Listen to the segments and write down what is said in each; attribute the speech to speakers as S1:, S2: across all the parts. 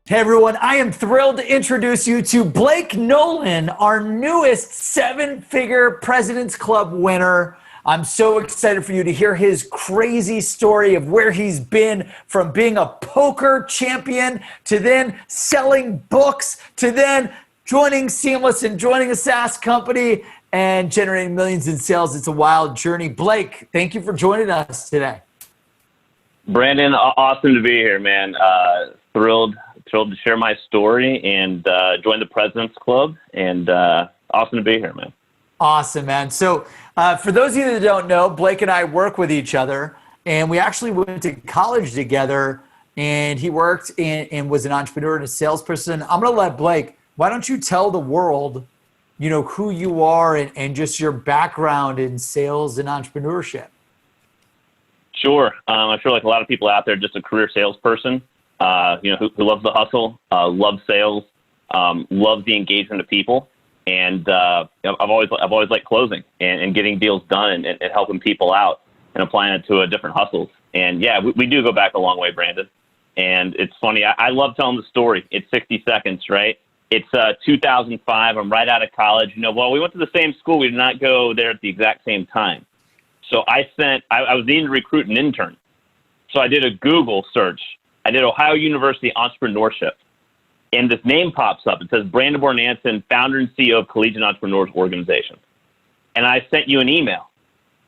S1: Hey everyone, I am thrilled to introduce you to Blake Nolan, our newest seven-figure President's Club winner. I'm so excited for you to hear his crazy story of where he's been from being a poker champion to then selling books to then joining Seamless and joining a SaaS company and generating millions in sales. It's a wild journey. Blake, thank you for joining us today.
S2: Brandon, awesome to be here, man. Thrilled to share my story and join the President's Club, and awesome to be here, man.
S1: Awesome, man. So for those of you that don't know, Blake and I work with each other, and we actually went to college together, and he worked and was an entrepreneur and a salesperson. I'm going to let Blake, why don't you tell the world, who you are and just your background in sales and entrepreneurship?
S2: Sure. I'm sure like a lot of people out there, just a career salesperson, who loves the hustle, loves sales, loves the engagement of people. And I've always liked closing and getting deals done and helping people out and applying it to different hustles. And yeah, we do go back a long way, Brandon. And it's funny. I love telling the story. It's 60 seconds, right? It's 2005. I'm right out of college. Well, we went to the same school. We did not go there at the exact same time. So I was needing to recruit an intern. So I did a Google search. I did Ohio University Entrepreneurship. And this name pops up. It says Brandon Bornancin, founder and CEO of Collegiate Entrepreneurs Organization. And I sent you an email.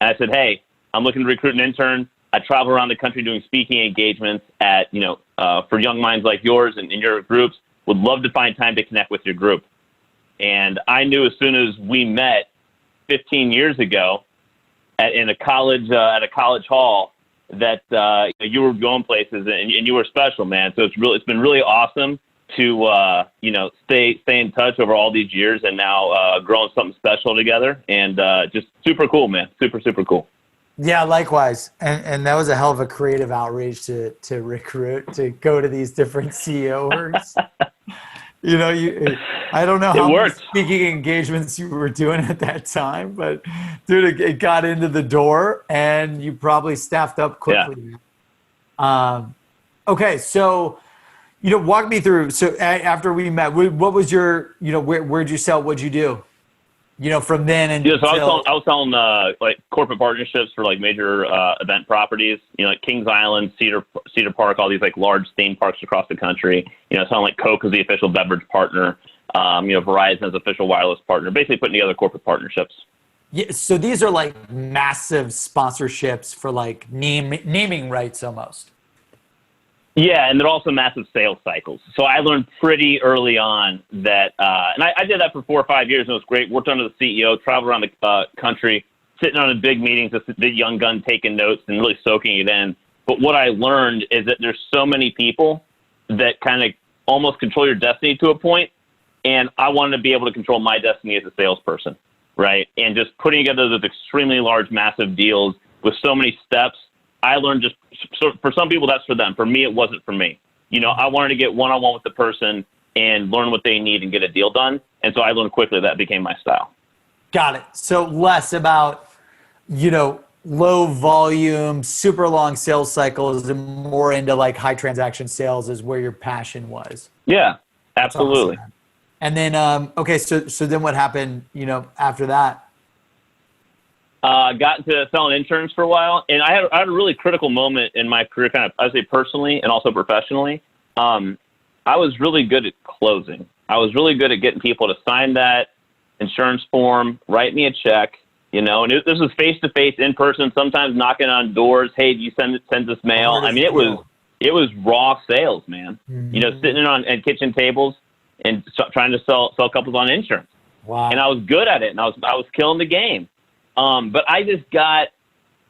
S2: And I said, hey, I'm looking to recruit an intern. I travel around the country doing speaking engagements at, for young minds like yours and in your groups. Would love to find time to connect with your group. And I knew as soon as we met 15 years ago at a college hall that you were going places and you were special, man. So it's been really awesome to stay in touch over all these years and now growing something special together, and just super cool, man. Super cool.
S1: Yeah, likewise. And that was a hell of a creative outreach to recruit, to go to these different CEO orgs. I don't know how many speaking engagements you were doing at that time, but dude, it got into the door and you probably staffed up quickly. Yeah. Okay, so walk me through. So after we met, what was your, where'd you sell? What'd you do? From then and
S2: so I was selling like corporate partnerships for like major event properties, like Kings Island, Cedar Park, all these like large theme parks across the country. Selling like Coke as the official beverage partner, Verizon as official wireless partner, basically putting together corporate partnerships.
S1: Yeah, so these are like massive sponsorships for like naming rights almost.
S2: Yeah, and they're also massive sales cycles. So I learned pretty early on that, and I did that for 4 or 5 years, and it was great. Worked under the CEO, traveled around the country, sitting on the big meetings, just the young gun taking notes and really soaking it in. But what I learned is that there's so many people that kind of almost control your destiny to a point, and I wanted to be able to control my destiny as a salesperson, right? And just putting together those extremely large, massive deals with so many steps, I learned so for some people, that's for them. For me, it wasn't for me. I wanted to get one-on-one with the person and learn what they need and get a deal done. And so I learned quickly that became my style.
S1: Got it. So less about, low volume, super long sales cycles and more into like high transaction sales is where your passion was.
S2: Yeah, absolutely.
S1: Awesome. And then, okay, so then what happened, after that?
S2: Got into selling interns for a while, and I had a really critical moment in my career, kind of, I would say personally and also professionally. I was really good at closing. I was really good at getting people to sign that insurance form, write me a check, and this was face-to-face, in person, sometimes knocking on doors. Hey, do you send this mail? I mean, it was raw sales, man.
S1: Mm-hmm.
S2: Sitting on kitchen tables and trying to sell couples on insurance.
S1: Wow.
S2: And I was good at it, and I was killing the game. But I just got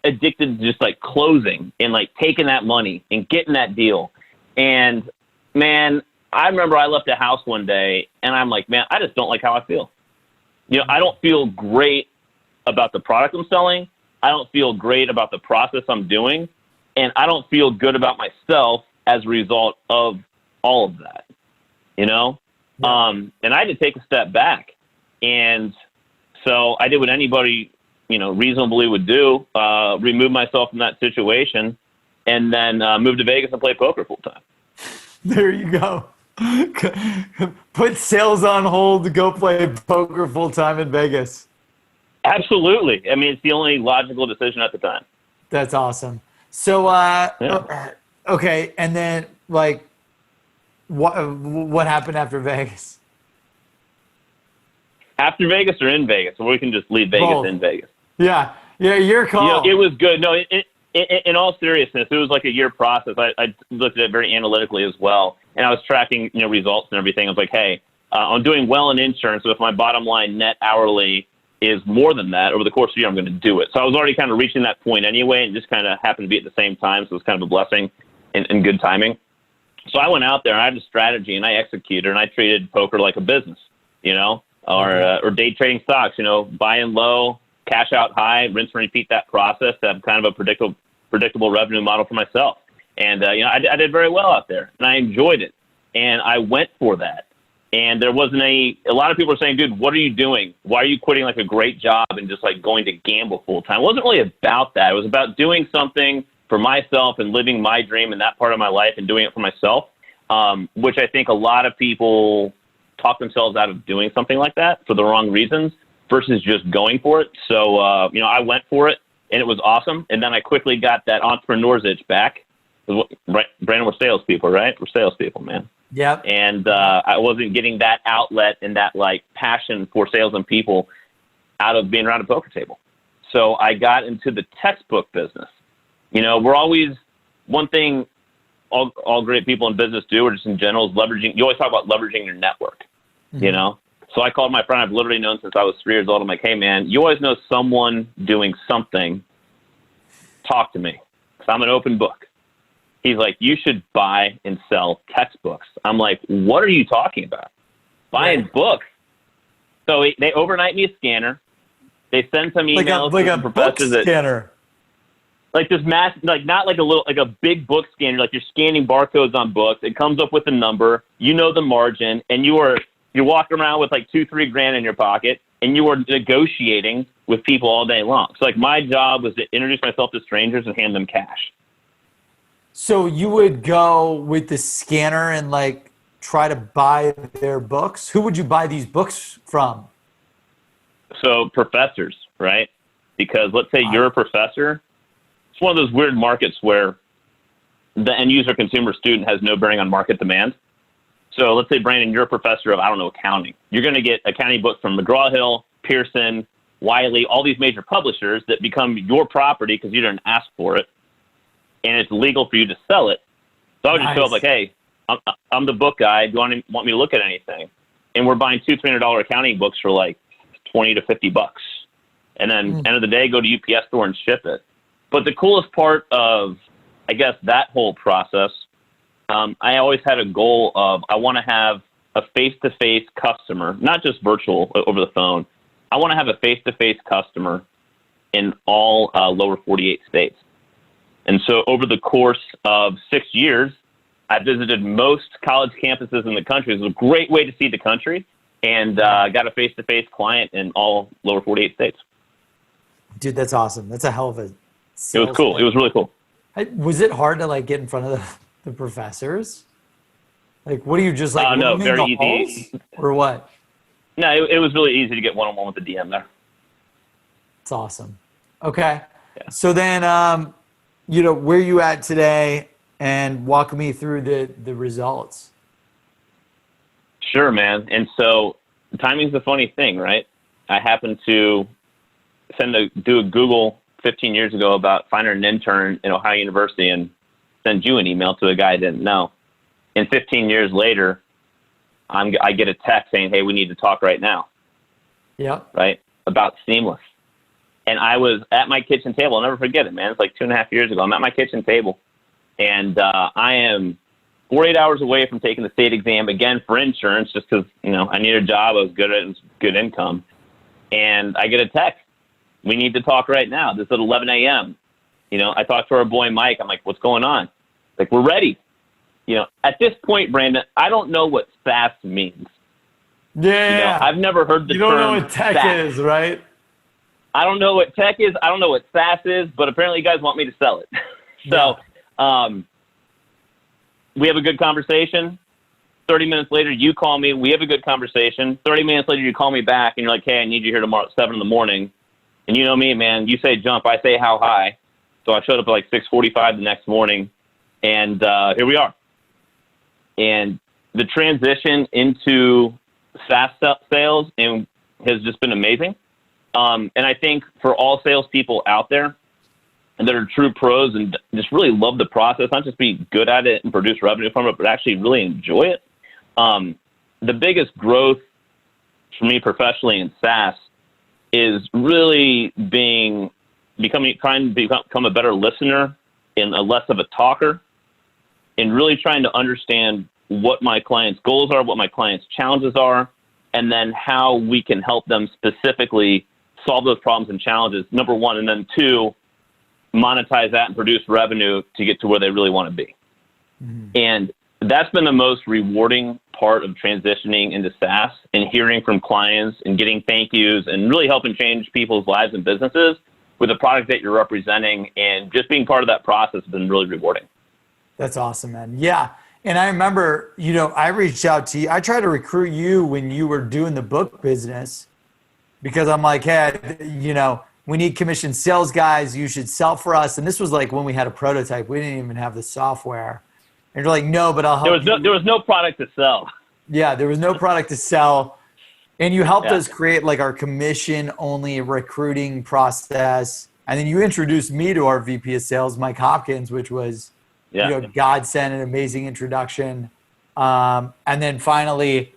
S2: addicted to just like closing and like taking that money and getting that deal. And man, I remember I left the house one day and I'm like, man, I just don't like how I feel. I don't feel great about the product I'm selling. I don't feel great about the process I'm doing. And I don't feel good about myself as a result of all of that, Yeah. And I had to take a step back. And so I did what anybody reasonably would do, remove myself from that situation, and then move to Vegas and play poker full time.
S1: There you go. Put sales on hold, go play poker full time in Vegas.
S2: Absolutely. I mean, it's the only logical decision at the time.
S1: That's awesome. So,
S2: Yeah.
S1: okay, and then like, what happened after Vegas?
S2: After Vegas or in Vegas, or we can just leave Vegas
S1: Both.
S2: in Vegas.
S1: Yeah, yeah, your
S2: It
S1: call.
S2: was good. No, in all seriousness, it was like a year process. I looked at it very analytically as well, and I was tracking results and everything. I was like, hey, I'm doing well in insurance, so if my bottom line net hourly is more than that over the course of the year, I'm going to do it. So I was already kind of reaching that point anyway, and just kind of happened to be at the same time. So it was kind of a blessing and good timing. So I went out there and I had a strategy and I executed and I treated poker like a business, or day trading stocks, buy in low, cash out high, rinse and repeat that process to have kind of a predictable revenue model for myself. And, I did very well out there and I enjoyed it and I went for that. And there wasn't a lot of people were saying, dude, what are you doing? Why are you quitting like a great job and just like going to gamble full time? It wasn't really about that. It was about doing something for myself and living my dream in that part of my life and doing it for myself, which I think a lot of people talk themselves out of doing something like that for the wrong reasons versus just going for it. So, I went for it and it was awesome. And then I quickly got that entrepreneur's itch back. Right, Brandon, we're salespeople, right? We're salespeople, man.
S1: Yep.
S2: And I wasn't getting that outlet and that like passion for sales and people out of being around a poker table. So I got into the textbook business. We're always one thing all great people in business do, or just in general, is leveraging. You always talk about leveraging your network, So I called my friend I've literally known since I was 3 years old. I'm like, hey, man, you always know someone doing something. Talk to me, because I'm an open book. He's like, you should buy and sell textbooks. I'm like, what are you talking about? Buying books. So they overnight me a scanner. They send some emails
S1: like
S2: to
S1: a
S2: the
S1: book
S2: professors
S1: scanner.
S2: like this not like a big book scanner. Like you're scanning barcodes on books. It comes up with a number. You know the margin, and you're walking around with like $2-3 grand in your pocket, and you are negotiating with people all day long. So like my job was to introduce myself to strangers and hand them cash.
S1: So you would go with the scanner and like try to buy their books? Who would you buy these books from?
S2: So professors, right? Because let's say you're a professor. It's one of those weird markets where the end user consumer student has no bearing on market demand. So let's say, Brandon, you're a professor of, accounting. You're going to get accounting books from McGraw-Hill, Pearson, Wiley, all these major publishers that become your property because you didn't ask for it. And it's legal for you to sell it. So I would just show up like, hey, I'm the book guy. Do you want me to look at anything? And we're buying $200-$300 accounting books for like $20 to $50. And then end of the day, go to UPS store and ship it. But the coolest part of, I guess, that whole process, I always had a goal of I want to have a face-to-face customer, not just virtual over the phone. I want to have a face-to-face customer in all lower 48 states. And so over the course of 6 years, I visited most college campuses in the country. It was a great way to see the country, and got a face-to-face client in all lower 48 states.
S1: Dude, that's awesome. That's a hell of a
S2: It was cool. It was really cool.
S1: Was it hard to like get in front of the professors? Like, what do you just like?
S2: No, very easy.
S1: Or what?
S2: No, it was really easy to get one-on-one with the DM there.
S1: It's awesome. Okay.
S2: Yeah.
S1: So then, where you at today, and walk me through the results.
S2: Sure, man. And so timing's a funny thing, right? I happened to do a Google 15 years ago about finding an intern in Ohio University and send you an email to a guy I didn't know. And 15 years later, I get a text saying, hey, we need to talk right now.
S1: Yep.
S2: Right? About Seamless. And I was at my kitchen table. I'll never forget it, man. It's like 2.5 years ago. I'm at my kitchen table, and I am 48 hours away from taking the state exam again for insurance, just because I need a job. I was good at it, good income, and I get a text. We need to talk right now. This is at 11 a.m. I talked to our boy Mike. I'm like, what's going on? Like, we're ready. At this point, Brandon, I don't know what SaaS means.
S1: Yeah.
S2: I've never heard the term.
S1: You don't know what tech
S2: SaaS
S1: is, right?
S2: I don't know what tech is. I don't know what SaaS is, but apparently you guys want me to sell it. So we have a good conversation. 30 minutes later, you call me. We have a good conversation. 30 minutes later, you call me back, and you're like, hey, I need you here tomorrow at 7 in the morning. And you know me, man. You say jump. I say how high. So I showed up at like 6:45 the next morning, and here we are. And the transition into SaaS sales has just been amazing. And I think for all salespeople out there and that are true pros and just really love the process, not just be good at it and produce revenue from it, but actually really enjoy it. The biggest growth for me professionally in SaaS is really trying to become a better listener and less of a talker, and really trying to understand what my clients' goals are, what my clients' challenges are, and then how we can help them specifically solve those problems and challenges, number one, and then two, monetize that and produce revenue to get to where they really want to be. Mm-hmm. And that's been the most rewarding part of transitioning into SaaS, and hearing from clients and getting thank yous and really helping change people's lives and businesses with the product that you're representing, and just being part of that process has been really rewarding.
S1: That's awesome, man. Yeah. And I remember, I reached out to you. I tried to recruit you when you were doing the book business, because I'm like, hey, we need commission sales guys. You should sell for us. And this was like when we had a prototype. We didn't even have the software. And you're like, no, but I'll help you.
S2: There was no product to sell.
S1: Yeah, there was no product to sell. And you helped us create like our commission-only recruiting process. And then you introduced me to our VP of sales, Mike Hopkins, which was godsend, an amazing introduction. And then finally,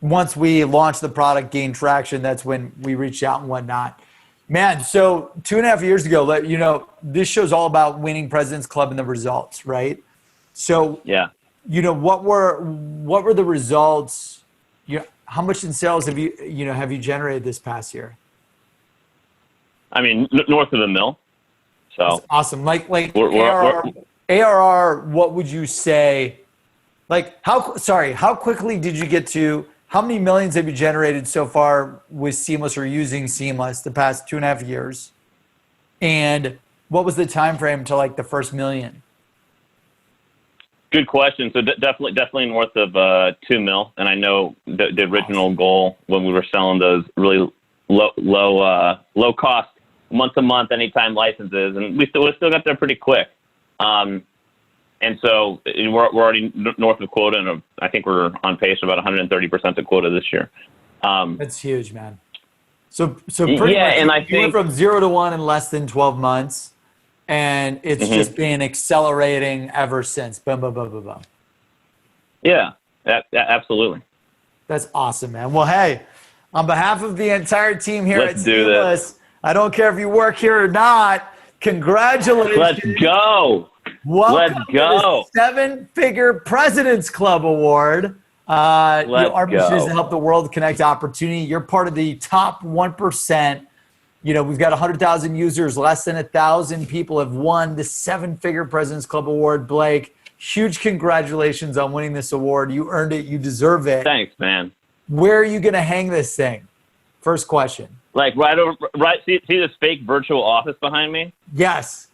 S1: once we launched the product, gained traction, that's when we reached out and whatnot. Man, so 2.5 years ago, this show's all about winning President's Club and the results, right? So, what were the results? How much in sales have you generated this past year?
S2: I mean, north of $1 million. So
S1: that's awesome. Like ARR, what would you say? Like how quickly did you get to? How many millions have you generated so far with Seamless or using Seamless the past 2.5 years? And what was the time frame to like the first $1 million?
S2: Good question. So definitely north of $2 million. And I know the original goal when we were selling those really low cost month to month anytime licenses, and we still got there pretty quick. And so we're already north of quota, and I think we're on pace for about 130% of quota this year.
S1: That's huge, man. So pretty much,
S2: and I think
S1: went from 0 to 1 in less than 12 months. And it's just been accelerating ever since. Boom, boom, boom, boom, boom.
S2: Yeah, absolutely.
S1: That's awesome, man. Well, hey, on behalf of the entire team here at Seamless, I don't care if you work here or not, congratulations.
S2: Let's go.
S1: Welcome to the 7-Figure President's Club Award. Our mission is to help the world connect opportunity. You're part of the top 1%. We've got 100,000 users. Less than 1,000 people have won the 7-Figure President's Club Award. Blake, huge congratulations on winning this award. You earned it. You deserve it.
S2: Thanks, man.
S1: Where are you going to hang this thing? First question.
S2: Like see this fake virtual office behind me?
S1: Yes.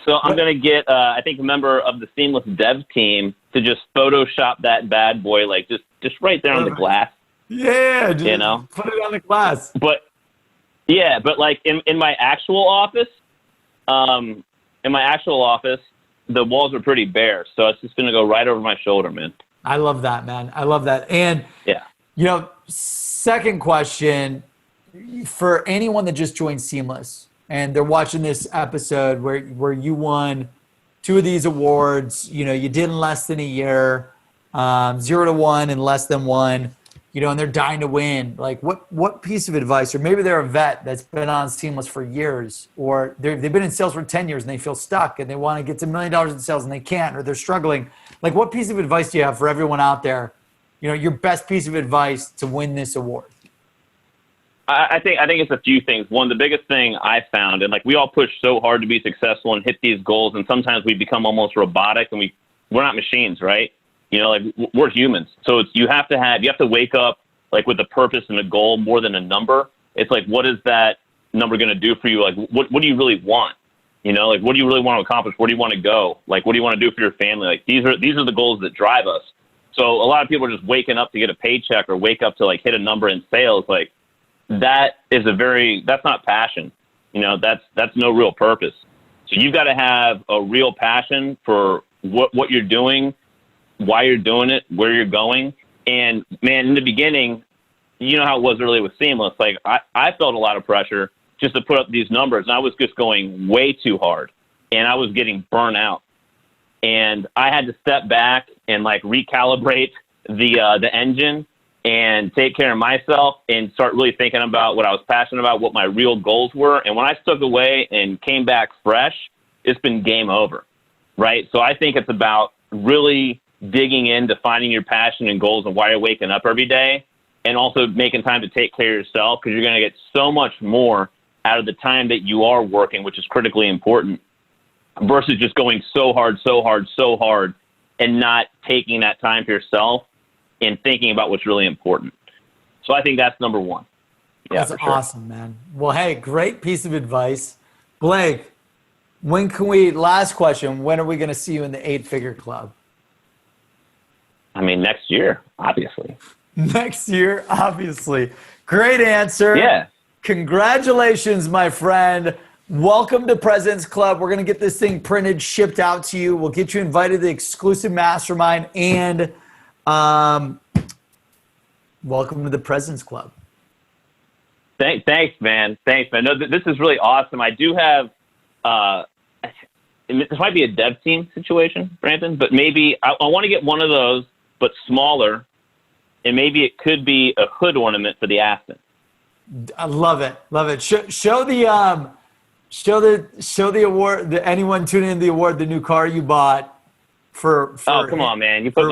S2: So I'm going to get, I think, a member of the Seamless dev team to just Photoshop that bad boy, like just right there on the glass.
S1: Yeah, just put it on the glass.
S2: But like in my actual office, the walls are pretty bare. So it's just going to go right over my shoulder, man.
S1: I love that, man. I love that. And, second question, for anyone that just joined Seamless and they're watching this episode where you won 2 of these awards, you did in less than a year, 0 to 1 in less than 1, and they're dying to win. Like what piece of advice, or maybe they're a vet that's been on Seamless for years, or they've been in sales for 10 years and they feel stuck and they want to get to $1 million in sales and they can't, or they're struggling. Like what piece of advice do you have for everyone out there? Your best piece of advice to win this award?
S2: I think it's a few things. One, the biggest thing I found, and like we all push so hard to be successful and hit these goals, and sometimes we become almost robotic, and we're not machines, right? Like we're humans. So you have to wake up like with a purpose and a goal more than a number. It's like, what is that number going to do for you? Like, what do you really want? Like what do you really want to accomplish? Where do you want to go? Like, what do you want to do for your family? Like these are the goals that drive us. So a lot of people are just waking up to get a paycheck or wake up to like hit a number in sales. Like that's not passion. That's no real purpose. So you've got to have a real passion for what you're doing, why you're doing it, where you're going. And man, in the beginning, you know how it was earlier with Seamless. Like I felt a lot of pressure just to put up these numbers, and I was just going way too hard, and I was getting burnt out. And I had to step back and like recalibrate the engine and take care of myself and start really thinking about what I was passionate about, what my real goals were. And when I took away and came back fresh, it's been game over, right? So I think it's about really digging into finding your passion and goals and why you're waking up every day, and also making time to take care of yourself, because you're going to get so much more out of the time that you are working, which is critically important, versus just going so hard, and not taking that time for yourself and thinking about what's really important. So I think that's number one. Yeah,
S1: that's awesome, man. Well, hey, great piece of advice. Blake, last question, when are we going to see you in the 8-figure club?
S2: I mean, next year, obviously.
S1: Next year, obviously. Great answer.
S2: Yeah.
S1: Congratulations, my friend. Welcome to President's Club. We're going to get this thing printed, shipped out to you. We'll get you invited to the exclusive mastermind, and welcome to the President's Club.
S2: Thanks, man. No, this is really awesome. I do have, this might be a dev team situation, Brandon, but maybe I want to get one of those, but smaller, and maybe it could be a hood ornament for the Aston.
S1: I love it. Love it. Show the award, anyone tuning in the award, the new car you bought for
S2: oh, come on, man. You put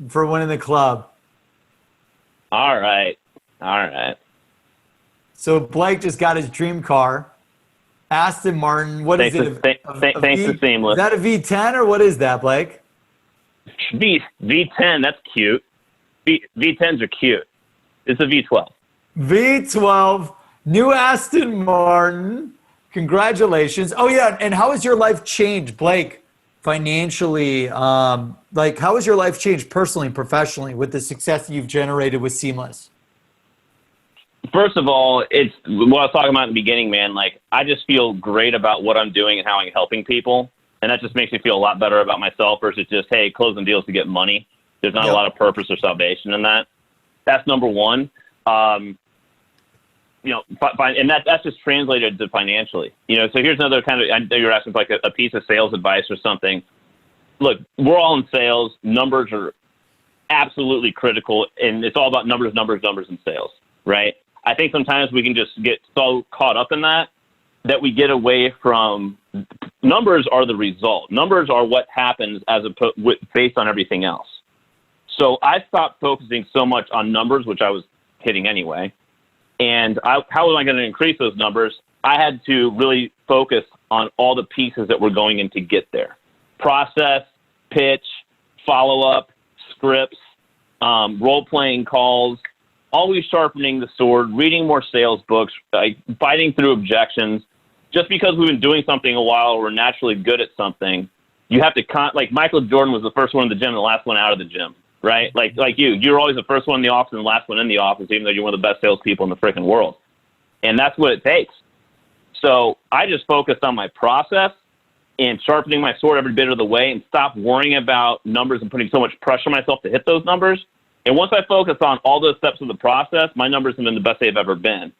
S1: for winning the club.
S2: All right.
S1: So Blake just got his dream car, Aston Martin. What is it?
S2: Thanks to Seamless.
S1: Is that a V10 or what is that, Blake?
S2: V10, that's cute. V10s are cute. It's a V12.
S1: V12, new Aston Martin. Congratulations. Oh, yeah. And how has your life changed, Blake, financially? How has your life changed personally and professionally with the success that you've generated with Seamless?
S2: First of all, it's what I was talking about in the beginning, man. Like, I just feel great about what I'm doing and how I'm helping people. And that just makes me feel a lot better about myself versus just, hey, closing deals to get money. There's not a lot of purpose or salvation in that. That's number one. And that's just translated to financially. So here's another kind of, I know you're asking for like a piece of sales advice or something. Look, we're all in sales. Numbers are absolutely critical, and it's all about numbers in sales, right? I think sometimes we can just get so caught up in that we get away from numbers are the result. Numbers are what happens based on everything else. So I stopped focusing so much on numbers, which I was hitting anyway. And how am I going to increase those numbers? I had to really focus on all the pieces that were going in to get there. Process, pitch, follow-up, scripts, role-playing calls, always sharpening the sword, reading more sales books, fighting through objections. Just because we've been doing something a while, or we're naturally good at something, you have to like Michael Jordan was the first one in the gym and the last one out of the gym, right? Like you're always the first one in the office and the last one in the office, even though you're one of the best salespeople in the freaking world. And that's what it takes. So I just focused on my process and sharpening my sword every bit of the way, and stopped worrying about numbers and putting so much pressure on myself to hit those numbers. And once I focus on all those steps of the process, my numbers have been the best they've ever been.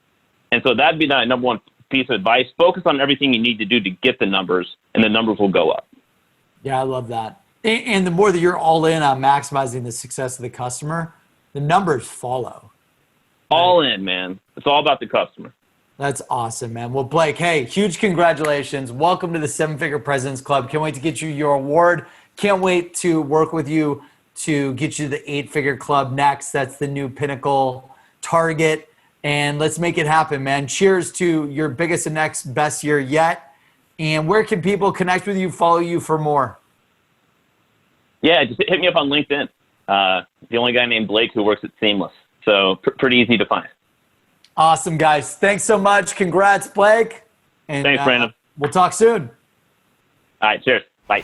S2: And so that'd be the number one piece of advice. Focus on everything you need to do to get the numbers, and the numbers will go up.
S1: Yeah, I love that. And the more that you're all in on maximizing the success of the customer, the numbers follow.
S2: All in, man. It's all about the customer.
S1: That's awesome, man. Well, Blake, hey, huge congratulations. Welcome to the 7-Figure Presidents Club. Can't wait to get you your award. Can't wait to work with you to get you the 8-Figure Club next. That's the new pinnacle target. And let's make it happen, man. Cheers to your biggest and next best year yet. And where can people connect with you, follow you for more?
S2: Yeah, just hit me up on LinkedIn. The only guy named Blake who works at Seamless. So pretty easy to find.
S1: Awesome, guys. Thanks so much. Congrats, Blake. And,
S2: thanks, Brandon.
S1: We'll talk soon.
S2: All right, cheers. Bye.